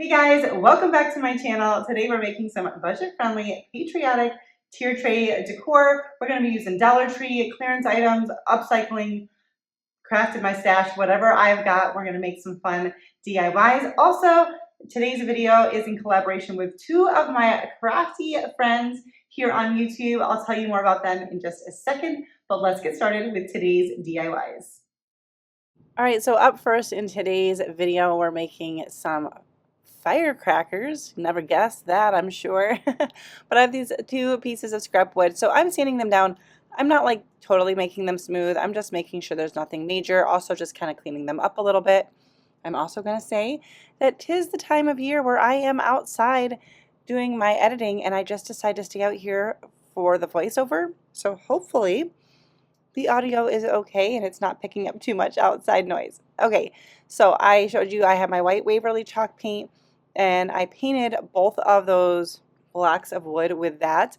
Hey guys, welcome back to my channel. Today we're making some budget-friendly, patriotic tier tray decor. We're going to be using Dollar Tree, clearance items, upcycling, crafted my stash, whatever I've got. We're going to make some fun DIYs. Also, today's video is in collaboration with two of my crafty friends here on YouTube. I'll tell you more about them in just a second, but let's get started with today's DIYs. All right, so up first in today's video, we're making some firecrackers. Never guessed that, I'm sure. But I have these two pieces of scrap wood, so I'm sanding them down. I'm not like totally making them smooth. I'm just making sure there's nothing major. Also just kind of cleaning them up a little bit. I'm also going to say that 'tis the time of year where I am outside doing my editing, and I just decided to stay out here for the voiceover. So hopefully the audio is okay and it's not picking up too much outside noise. Okay, so I showed you I have my white Waverly chalk paint, and I painted both of those blocks of wood with that.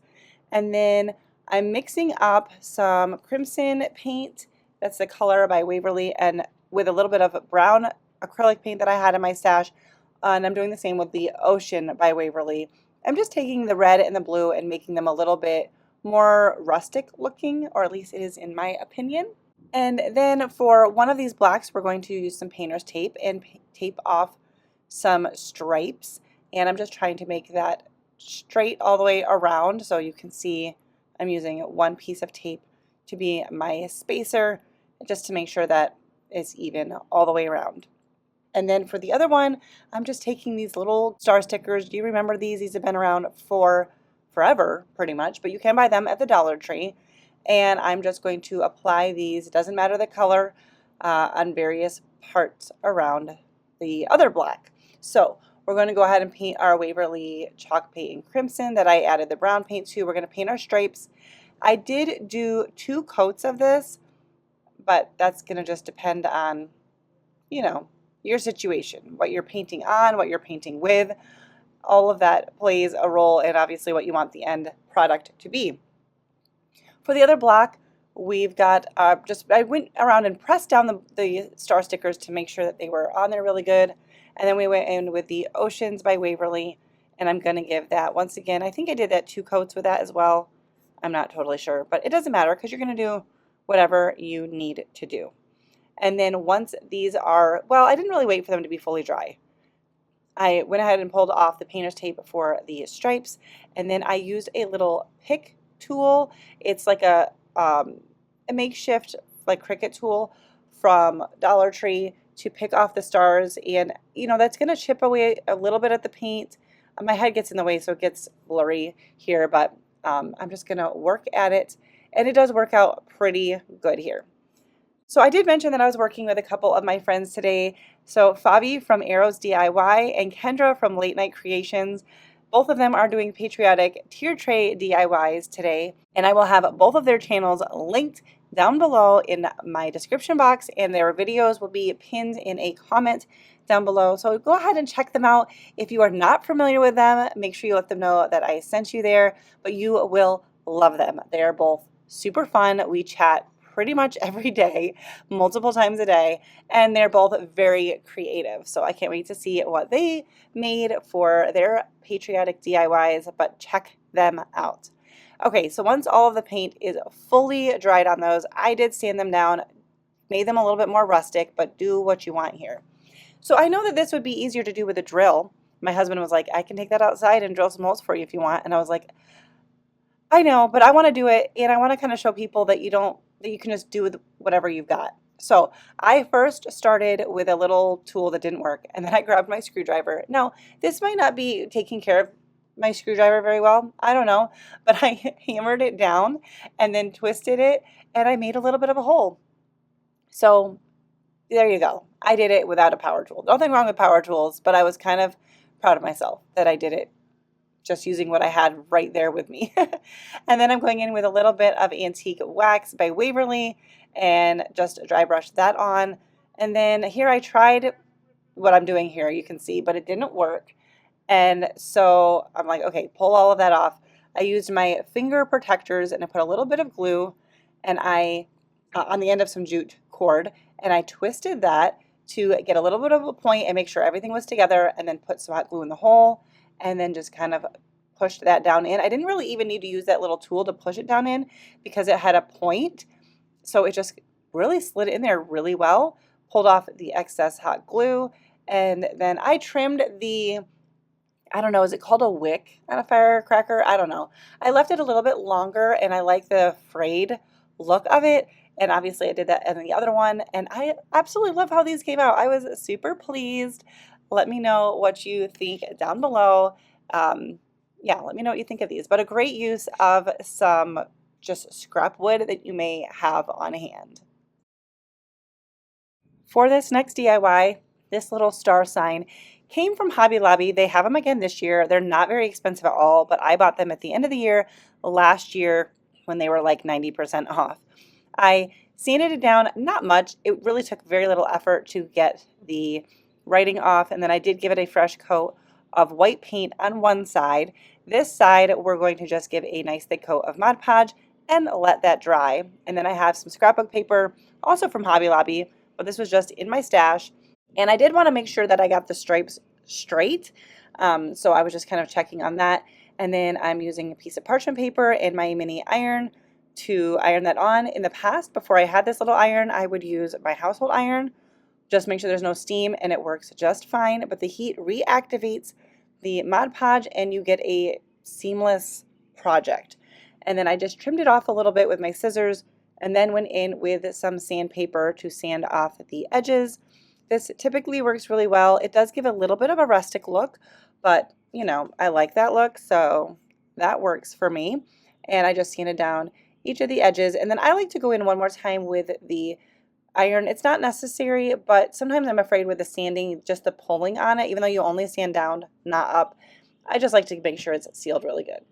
And then I'm mixing up some crimson paint, that's the color by Waverly, and with a little bit of brown acrylic paint that I had in my stash. And I'm doing the same with the Ocean by Waverly. I'm just taking the red and the blue and making them a little bit more rustic looking, or at least it is in my opinion. And then for one of these blocks, we're going to use some painter's tape and tape off some stripes. And I'm just trying to make that straight all the way around. So you can see I'm using one piece of tape to be my spacer, just to make sure that it's even all the way around. And then for the other one, I'm just taking these little star stickers. Do you remember these? These have been around for forever, pretty much, but you can buy them at the Dollar Tree. And I'm just going to apply these, it doesn't matter the color, on various parts around the other block. So we're going to go ahead and paint our Waverly chalk paint in crimson that I added the brown paint to. We're going to paint our stripes. I did do 2 coats of this, but that's going to just depend on, you know, your situation, what you're painting on, what you're painting with. All of that plays a role in obviously what you want the end product to be. For the other block, we've got I went around and pressed down the star stickers to make sure that they were on there really good. And then we went in with the Oceans by Waverly, and I'm going to give that, once again, I think I did that 2 coats with that as well. I'm not totally sure, but it doesn't matter because you're going to do whatever you need to do. And then once these are, well, I didn't really wait for them to be fully dry. I went ahead and pulled off the painter's tape for the stripes, and then I used a little pick tool. It's like a makeshift like Cricut tool from Dollar Tree to pick off the stars, and you know that's going to chip away a little bit at the paint. My head gets in the way, so it gets blurry here, but I'm just going to work at it, and it does work out pretty good here. So I did mention that I was working with a couple of my friends today. So Fabi from Arrows DIY and Kendra from Late Night Creations. Both of them are doing patriotic tier tray DIYs today. And I will have both of their channels linked down below in my description box, and their videos will be pinned in a comment down below. So go ahead and check them out. If you are not familiar with them, make sure you let them know that I sent you there, but you will love them. They are both super fun. We chat pretty much every day, multiple times a day, and they're both very creative. So I can't wait to see what they made for their patriotic DIYs, but check them out. Okay, so once all of the paint is fully dried on those, I did sand them down, made them a little bit more rustic, but do what you want here. So I know that this would be easier to do with a drill. My husband was like, I can take that outside and drill some holes for you if you want. And I was like, I know, but I want to do it, and I want to kind of show people that you can just do with whatever you've got. So I first started with a little tool that didn't work, and then I grabbed my screwdriver. Now, this might not be taking care of my screwdriver very well, I don't know, but I hammered it down and then twisted it, and I made a little bit of a hole. So there you go. I did it without a power tool. Nothing wrong with power tools, but I was kind of proud of myself that I did it just using what I had right there with me. And then I'm going in with a little bit of antique wax by Waverly and just dry brush that on. And then here I tried what I'm doing here, you can see, but it didn't work. And so I'm like, okay, pull all of that off. I used my finger protectors and I put a little bit of glue, and I on the end of some jute cord, and I twisted that to get a little bit of a point and make sure everything was together, and then put some hot glue in the hole, and then just kind of pushed that down in. I didn't really even need to use that little tool to push it down in because it had a point. So it just really slid in there really well, pulled off the excess hot glue, and then I trimmed the, I don't know, is it called a wick on a firecracker? I don't know. I left it a little bit longer and I like the frayed look of it. And obviously I did that in the other one, and I absolutely love how these came out. I was super pleased. Let me know what you think down below. Yeah, let me know what you think of these. But a great use of some just scrap wood that you may have on hand. For this next DIY, this little star sign came from Hobby Lobby. They have them again this year. They're not very expensive at all, but I bought them at the end of the year last year when they were like 90% off. I sanded it down, not much. It really took very little effort to get the writing off, and then I did give it a fresh coat of white paint on one side. This side, we're going to just give a nice thick coat of Mod Podge and let that dry. And then I have some scrapbook paper, also from Hobby Lobby, but this was just in my stash. And I did want to make sure that I got the stripes straight. So I was just kind of checking on that. And then I'm using a piece of parchment paper and my mini iron to iron that on. In the past, before I had this little iron, I would use my household iron. Just make sure there's no steam, and it works just fine. But the heat reactivates the Mod Podge and you get a seamless project. And then I just trimmed it off a little bit with my scissors and then went in with some sandpaper to sand off the edges. This typically works really well. It does give a little bit of a rustic look, but you know, I like that look, so that works for me. And I just sanded down each of the edges, and then I like to go in one more time with the iron. It's not necessary, but sometimes I'm afraid with the sanding, just the pulling on it, even though you only sand down, not up, I just like to make sure it's sealed really good.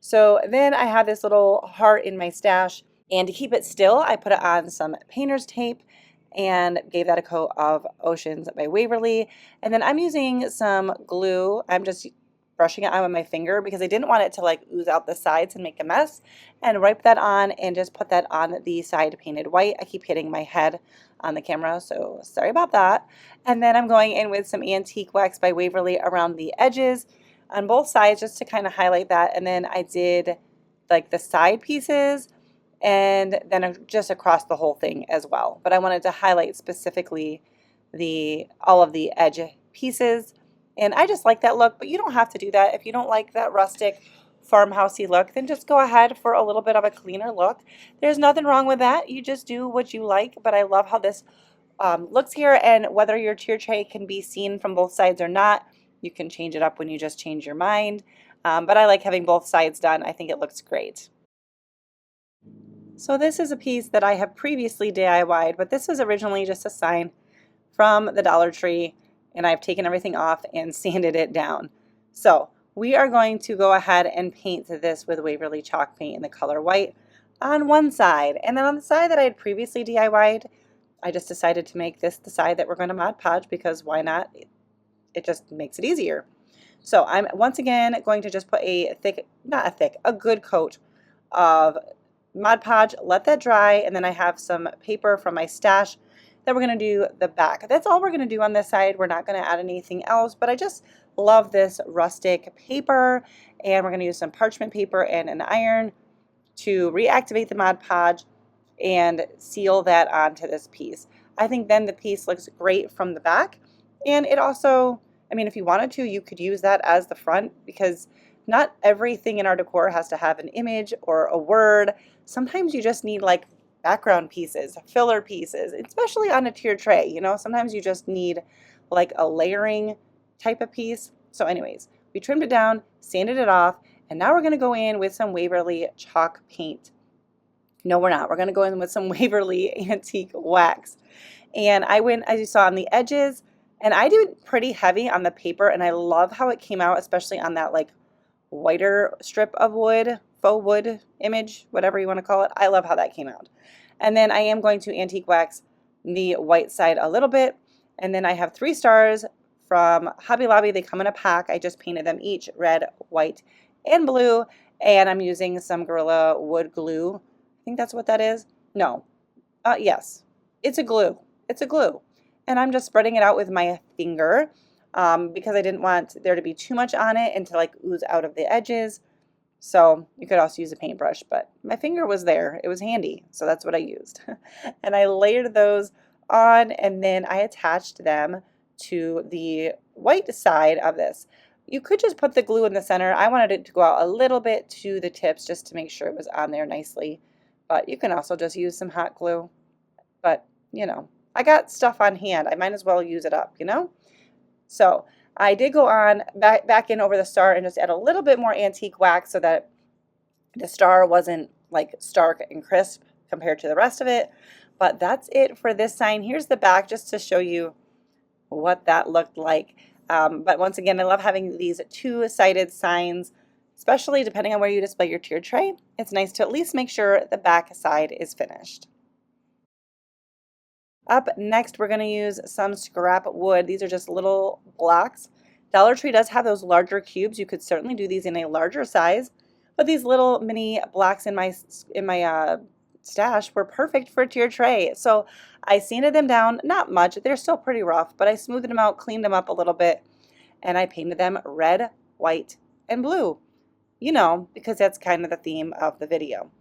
So then I have this little heart in my stash, and to keep it still, I put it on some painter's tape and gave that a coat of Oceans by Waverly. And then I'm using some glue. I'm just brushing it on with my finger because I didn't want it to like ooze out the sides and make a mess, and wipe that on and just put that on the side painted white. I keep hitting my head on the camera, so sorry about that. And then I'm going in with some antique wax by Waverly around the edges on both sides just to kind of highlight that. And then I did like the side pieces and then just across the whole thing as well. But I wanted to highlight specifically all of the edge pieces. And I just like that look, but you don't have to do that. If you don't like that rustic farmhousey look, then just go ahead for a little bit of a cleaner look. There's nothing wrong with that. You just do what you like. But I love how this looks here, and whether your tier tray can be seen from both sides or not, you can change it up when you just change your mind. But I like having both sides done. I think it looks great. So this is a piece that I have previously DIY'd, but this was originally just a sign from the Dollar Tree, and I've taken everything off and sanded it down. So we are going to go ahead and paint this with Waverly chalk paint in the color white on one side. And then on the side that I had previously DIY'd, I just decided to make this the side that we're going to Mod Podge because why not? It just makes it easier. So I'm once again going to just put a good coat of Mod Podge, let that dry, and then I have some paper from my stash that we're going to do the back. That's all we're going to do on this side. We're not going to add anything else, but I just love this rustic paper, and we're going to use some parchment paper and an iron to reactivate the Mod Podge and seal that onto this piece. I think then the piece looks great from the back, and it also, I mean, if you wanted to, you could use that as the front because not everything in our decor has to have an image or a word. Sometimes you just need like background pieces, filler pieces, especially on a tier tray. You know, sometimes you just need like a layering type of piece. So anyways, we trimmed it down, sanded it off, and now we're going to go in with some Waverly chalk paint. No, we're not. We're going to go in with some Waverly antique wax. And I went, as you saw, on the edges, and I do it pretty heavy on the paper, and I love how it came out, especially on that like whiter strip of wood, faux wood image, whatever you want to call it. I love how that came out. And then I am going to antique wax the white side a little bit. And then I have 3 stars from Hobby Lobby. They come in a pack. I just painted them each red, white, and blue. And I'm using some Gorilla Wood glue. I think that's what that is. No. Yes. It's a glue. It's a glue. and I'm just spreading it out with my finger because I didn't want there to be too much on it and to like ooze out of the edges. So you could also use a paintbrush, but my finger was there. It was handy, so that's what I used. And I layered those on, and then I attached them to the white side of this. You could just put the glue in the center. I wanted it to go out a little bit to the tips just to make sure it was on there nicely. But you can also just use some hot glue. But, you know, I got stuff on hand. I might as well use it up, you know? So I did go on back in over the star and just add a little bit more antique wax so that the star wasn't like stark and crisp compared to the rest of it. But that's it for this sign. Here's the back just to show you what that looked like. But once again, I love having these two-sided signs, especially depending on where you display your tier tray. It's nice to at least make sure the back side is finished. Up next, we're going to use some scrap wood. These are just little blocks. Dollar Tree does have those larger cubes. You could certainly do these in a larger size, but these little mini blocks in my stash were perfect for a tier tray. So I sanded them down, not much. They're still pretty rough, but I smoothed them out, cleaned them up a little bit, and I painted them red, white, and blue. You know, because that's kind of the theme of the video.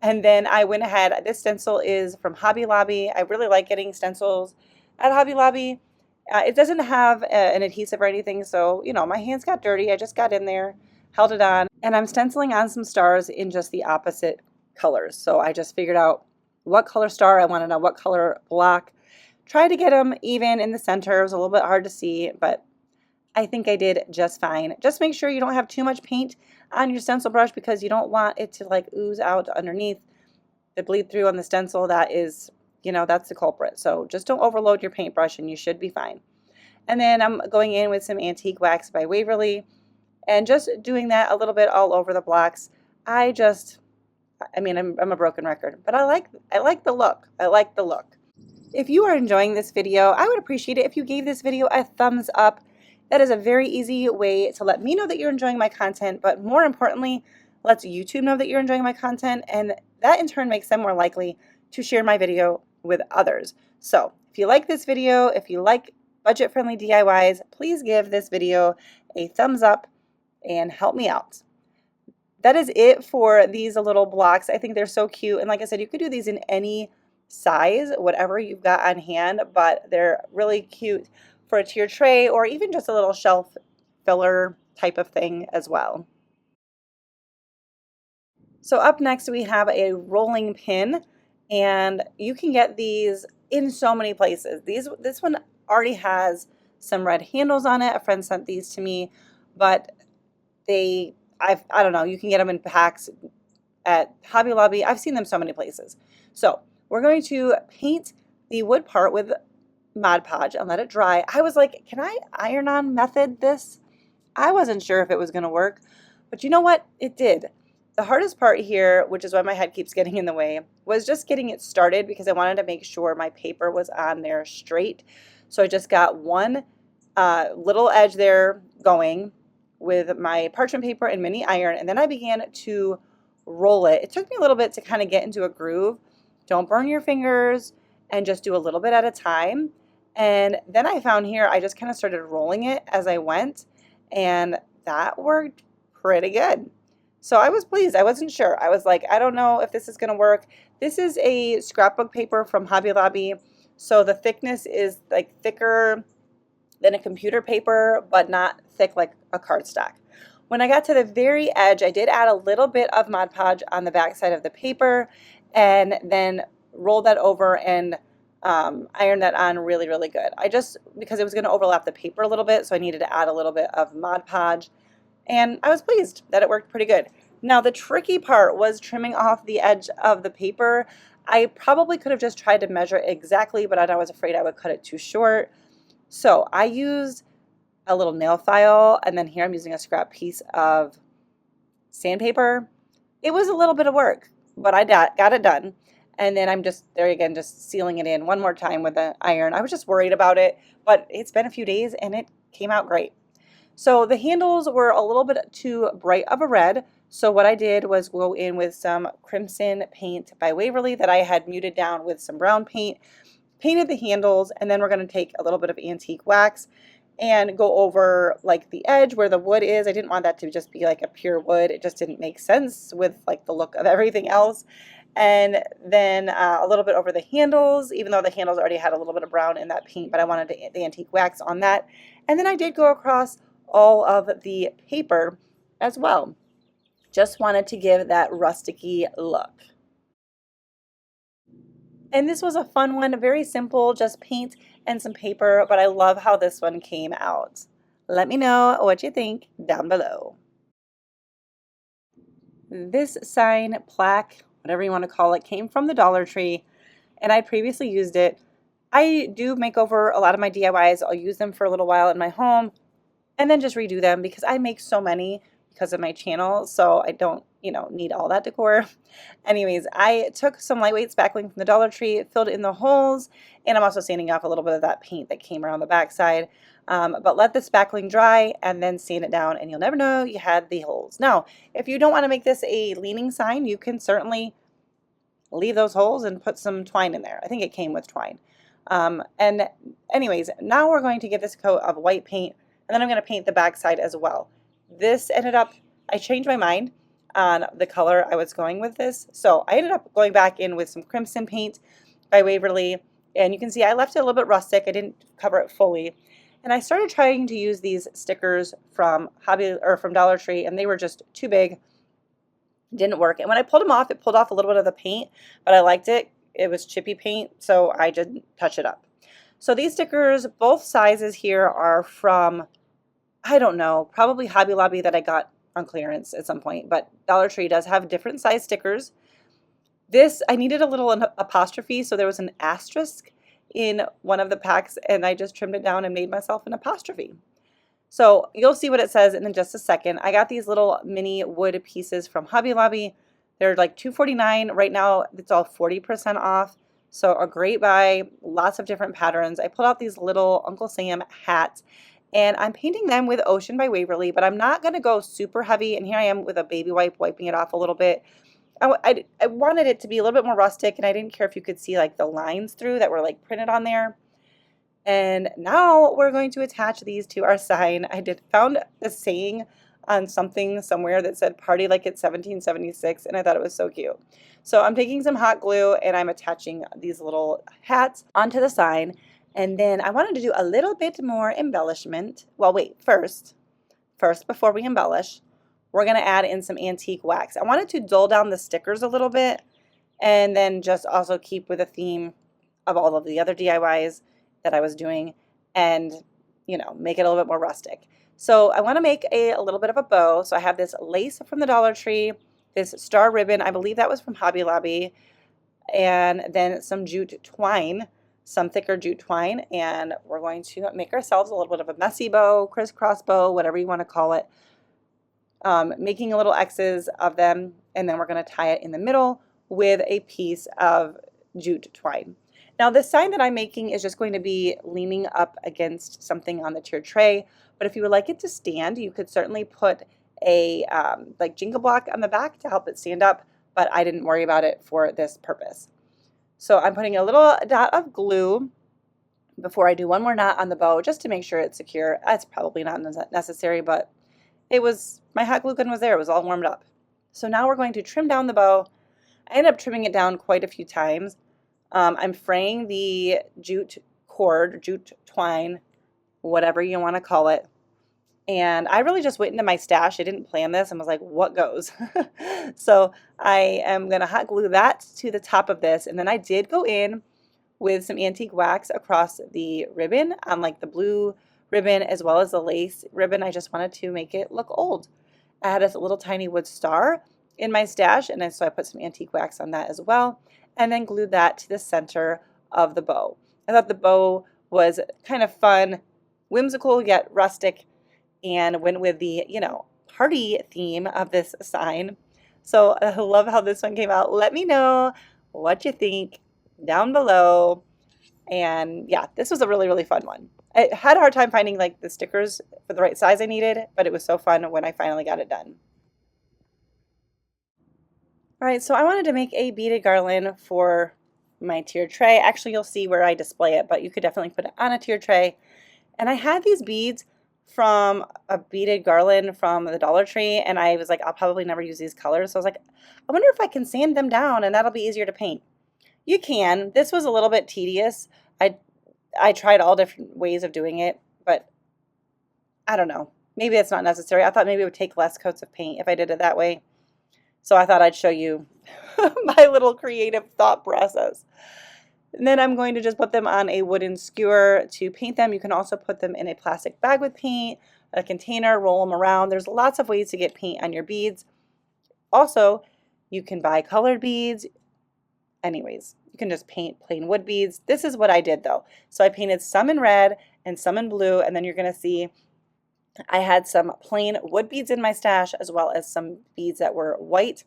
And then I went ahead, this stencil is from Hobby Lobby. I really like getting stencils at Hobby Lobby. It doesn't have an adhesive or anything, so, you know, my hands got dirty. I just got in there, held it on, and I'm stenciling on some stars in just the opposite colors. So I just figured out what color star I want to know, what color block. Try to get them even in the center. It was a little bit hard to see, but I think I did just fine. Just make sure you don't have too much paint on your stencil brush because you don't want it to like ooze out underneath, the bleed through on the stencil. That is, you know, that's the culprit. So just don't overload your paintbrush and you should be fine. And then I'm going in with some antique wax by Waverly and just doing that a little bit all over the blocks. I'm a broken record, but I like the look. I like the look. If you are enjoying this video, I would appreciate it if you gave this video a thumbs up. That is a very easy way to let me know that you're enjoying my content, but more importantly, lets YouTube know that you're enjoying my content, and that in turn makes them more likely to share my video with others. So if you like this video, if you like budget-friendly DIYs, please give this video a thumbs up and help me out. That is it for these little blocks. I think they're so cute, and like I said, you could do these in any size, whatever you've got on hand, but they're really cute for a tier tray or even just a little shelf filler type of thing as well. So up next we have a rolling pin, and you can get these in so many places. This one already has some red handles on it. A friend sent these to me, but I don't know, you can get them in packs at Hobby Lobby. I've seen them so many places. So we're going to paint the wood part with Mod Podge and let it dry. I was like, can I iron-on method this? I wasn't sure if it was going to work, but you know what? It did. The hardest part here, which is why my head keeps getting in the way, was just getting it started because I wanted to make sure my paper was on there straight. So I just got one little edge there going with my parchment paper and mini iron, and then I began to roll it. It took me a little bit to kind of get into a groove. Don't burn your fingers and just do a little bit at a time. And then I found here, I just kind of started rolling it as I went, and that worked pretty good. So I was pleased. I wasn't sure. I was like, I don't know if this is going to work. This is a scrapbook paper from Hobby Lobby. So the thickness is like thicker than a computer paper, but not thick like a cardstock. When I got to the very edge, I did add a little bit of Mod Podge on the back side of the paper and then rolled that over and iron that on really, really good. Because it was going to overlap the paper a little bit, so I needed to add a little bit of Mod Podge, and I was pleased that it worked pretty good. Now, the tricky part was trimming off the edge of the paper. I probably could have just tried to measure it exactly, but I was afraid I would cut it too short. So I used a little nail file, and then here I'm using a scrap piece of sandpaper. It was a little bit of work, but I got it done. And then I'm just, there again, just sealing it in one more time with the iron. I was just worried about it, but it's been a few days and it came out great. So the handles were a little bit too bright of a red. So what I did was go in with some crimson paint by Waverly that I had muted down with some brown paint, painted the handles, and then we're going to take a little bit of antique wax and go over like the edge where the wood is. I didn't want that to just be like a pure wood. It just didn't make sense with like the look of everything else. And then a little bit over the handles, even though the handles already had a little bit of brown in that paint, but I wanted the antique wax on that. And then I did go across all of the paper as well. Just wanted to give that rusticy look. And this was a fun one, very simple, just paint and some paper, but I love how this one came out. Let me know what you think down below. This sign, plaque, whatever you want to call it, came from the Dollar Tree, and I previously used it. I do make over a lot of my DIYs. I'll use them for a little while in my home and then just redo them because I make so many because of my channel, so I don't, need all that decor. Anyways, I took some lightweight spackling from the Dollar Tree, filled in the holes, and I'm also sanding off a little bit of that paint that came around the backside. But let the spackling dry and then sand it down, and you'll never know you had the holes. Now, if you don't want to make this a leaning sign, you can certainly leave those holes and put some twine in there. I think it came with twine. And anyways, now we're going to give this a coat of white paint, and then I'm going to paint the backside as well. This ended up, I changed my mind on the color I was going with this. So I ended up going back in with some crimson paint by Waverly. And you can see I left it a little bit rustic. I didn't cover it fully. And I started trying to use these stickers from from Dollar Tree, and they were just too big. Didn't work. And when I pulled them off, it pulled off a little bit of the paint, but I liked it. It was chippy paint, so I didn't touch it up. So these stickers, both sizes here, are from, I don't know, probably Hobby Lobby that I got on clearance at some point, but Dollar Tree does have different size stickers. This, I needed a little apostrophe, so there was an asterisk in one of the packs, and I just trimmed it down and made myself an apostrophe. So you'll see what it says in just a second. I got these little mini wood pieces from Hobby Lobby. They're like $2.49. Right now, it's all 40% off. So a great buy, lots of different patterns. I pulled out these little Uncle Sam hats, and I'm painting them with Ocean by Waverly, but I'm not going to go super heavy. And here I am with a baby wipe, wiping it off a little bit. I wanted it to be a little bit more rustic, and I didn't care if you could see like the lines through that were like printed on there. And now we're going to attach these to our sign. I found a saying on something somewhere that said party like it's 1776, and I thought it was so cute. So I'm taking some hot glue and I'm attaching these little hats onto the sign. And then I wanted to do a little bit more embellishment. Well, wait, first, before we embellish, we're going to add in some antique wax. I wanted to dull down the stickers a little bit and then just also keep with the theme of all of the other DIYs that I was doing and, make it a little bit more rustic. So I want to make a little bit of a bow. So I have this lace from the Dollar Tree, this star ribbon, I believe that was from Hobby Lobby, and then some jute twine, some thicker jute twine, and we're going to make ourselves a little bit of a messy bow, crisscross bow, whatever you want to call it, making little X's of them, and then we're going to tie it in the middle with a piece of jute twine. Now this sign that I'm making is just going to be leaning up against something on the tiered tray, but if you would like it to stand, you could certainly put a like jingle block on the back to help it stand up, but I didn't worry about it for this purpose. So I'm putting a little dot of glue before I do one more knot on the bow just to make sure it's secure. That's probably not necessary, but my hot glue gun was there. It was all warmed up. So now we're going to trim down the bow. I ended up trimming it down quite a few times. I'm fraying the jute cord, jute twine, whatever you want to call it. And I really just went into my stash. I didn't plan this and was like, what goes? So I am going to hot glue that to the top of this. And then I did go in with some antique wax across the ribbon on like the blue ribbon as well as the lace ribbon. I just wanted to make it look old. I had a little tiny wood star in my stash, and so I put some antique wax on that as well, and then glued that to the center of the bow. I thought the bow was kind of fun, whimsical yet rustic, and went with the, party theme of this sign. So I love how this one came out. Let me know what you think down below. And yeah, this was a really, really fun one. I had a hard time finding like the stickers for the right size I needed, but it was so fun when I finally got it done. All right, so I wanted to make a beaded garland for my tier tray. Actually, you'll see where I display it, but you could definitely put it on a tier tray. And I had these beads from a beaded garland from the Dollar Tree, and I was like, I'll probably never use these colors. So I was like, I wonder if I can sand them down and that'll be easier to paint. You can. This was a little bit tedious. I tried all different ways of doing it, but I don't know. Maybe it's not necessary. I thought maybe it would take less coats of paint if I did it that way. So I thought I'd show you my little creative thought process. And then I'm going to just put them on a wooden skewer to paint them. You can also put them in a plastic bag with paint, a container, roll them around. There's lots of ways to get paint on your beads. Also, you can buy colored beads. Anyways, you can just paint plain wood beads. This is what I did though. So I painted some in red and some in blue, and then you're going to see I had some plain wood beads in my stash as well as some beads that were white,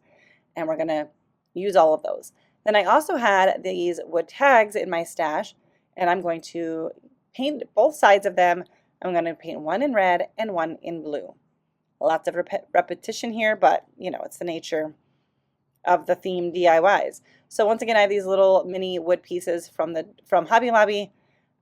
and we're going to use all of those. Then I also had these wood tags in my stash, and I'm going to paint both sides of them. I'm going to paint one in red and one in blue. Lots of repetition here, but you know, it's the nature of the theme DIYs. So once again, I have these little mini wood pieces from Hobby Lobby.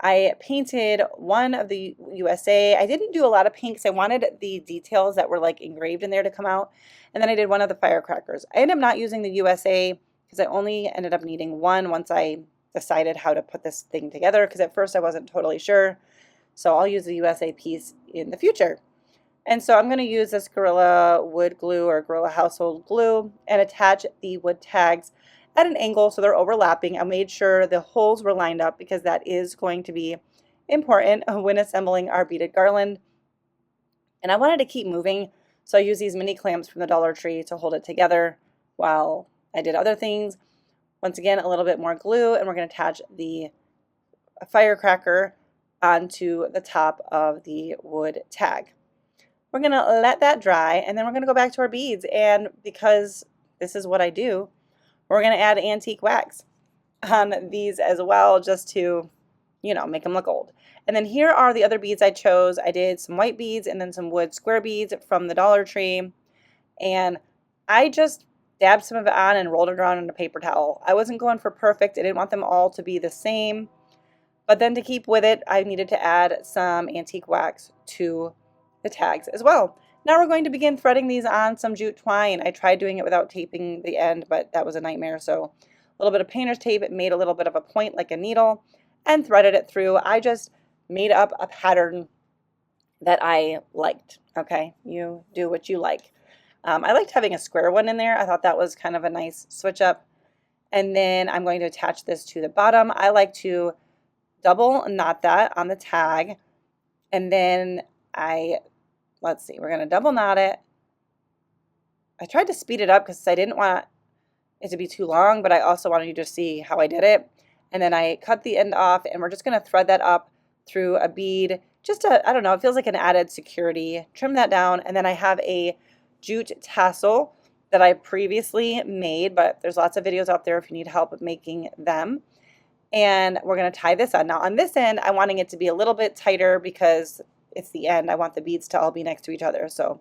I painted one of the USA. I didn't do a lot of paint because I wanted the details that were like engraved in there to come out. And then I did one of the firecrackers. I ended up not using the USA because I only ended up needing one once I decided how to put this thing together, because at first I wasn't totally sure. So I'll use the USA piece in the future. And so I'm going to use this Gorilla Wood Glue or Gorilla Household Glue and attach the wood tags at an angle so they're overlapping. I made sure the holes were lined up because that is going to be important when assembling our beaded garland. And I wanted to keep moving, so I used these mini clamps from the Dollar Tree to hold it together while I did other things. Once again, a little bit more glue, and we're going to attach the firecracker onto the top of the wood tag. We're going to let that dry, and then we're going to go back to our beads. And because this is what I do, we're going to add antique wax on these as well, just to, you know, make them look old. And then here are the other beads I chose. I did some white beads and then some wood square beads from the Dollar Tree. And I just dabbed some of it on and rolled it around in a paper towel. I wasn't going for perfect. I didn't want them all to be the same. But then to keep with it, I needed to add some antique wax to the tags as well. Now we're going to begin threading these on some jute twine. I tried doing it without taping the end, but that was a nightmare. So a little bit of painter's tape, it made a little bit of a point like a needle, and threaded it through. I just made up a pattern that I liked. Okay, you do what you like. I liked having a square one in there. I thought that was kind of a nice switch up. And then I'm going to attach this to the bottom. I like to double knot that on the tag, and then let's see, we're going to double knot it. I tried to speed it up because I didn't want it to be too long, but I also wanted you to see how I did it. And then I cut the end off, and we're just going to thread that up through a bead. Just I don't know, it feels like an added security. Trim that down, and then I have a jute tassel that I previously made, but there's lots of videos out there if you need help with making them. And we're going to tie this on. Now on this end, I'm wanting it to be a little bit tighter because it's the end. I want the beads to all be next to each other. So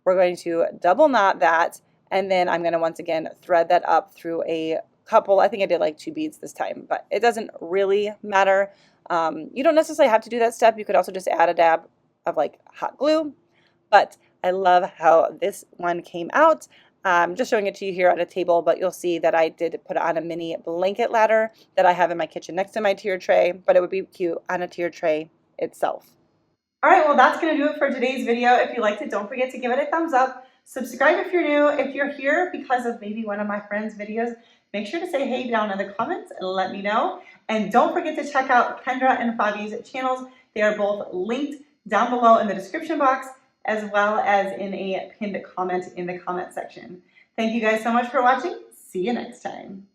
we're going to double knot that, and then I'm going to once again thread that up through a couple. I think I did like 2 beads this time, but it doesn't really matter. You don't necessarily have to do that step. You could also just add a dab of like hot glue, but I love how this one came out. I'm just showing it to you here at a table, but you'll see that I did put on a mini blanket ladder that I have in my kitchen next to my tier tray, but it would be cute on a tier tray itself. All right, well, that's going to do it for today's video. If you liked it, don't forget to give it a thumbs up. Subscribe if you're new. If you're here because of maybe one of my friends' videos, make sure to say hey down in the comments and let me know. And don't forget to check out Kendra and Fabi's channels. They are both linked down below in the description box, as well as in a pinned comment in the comment section. Thank you guys so much for watching. See you next time.